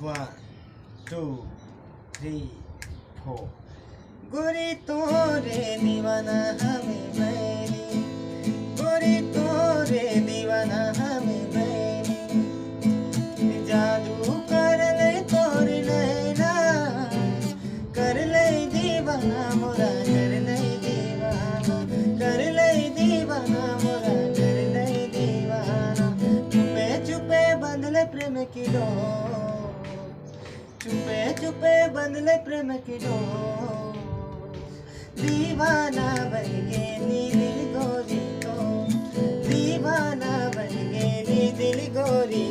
1 2 3 4 गोरी तोरे दीवाना हमें मैंने, गोरी तोरे दीवाना हमें मैंने, जादू कर ले तोरी नैना, कर ले दीवाना मोरा, कर ले दीवाना, कर ले दीवाना मोरा, कर ले दीवाना। चुपे चुपे बंध ले प्रेम की डोर, चुपे चुपे बंध ले प्रेम की डोर, दीवाना बन गेली दिल गोरी तो, दीवाना बन गेली दिल गोरी।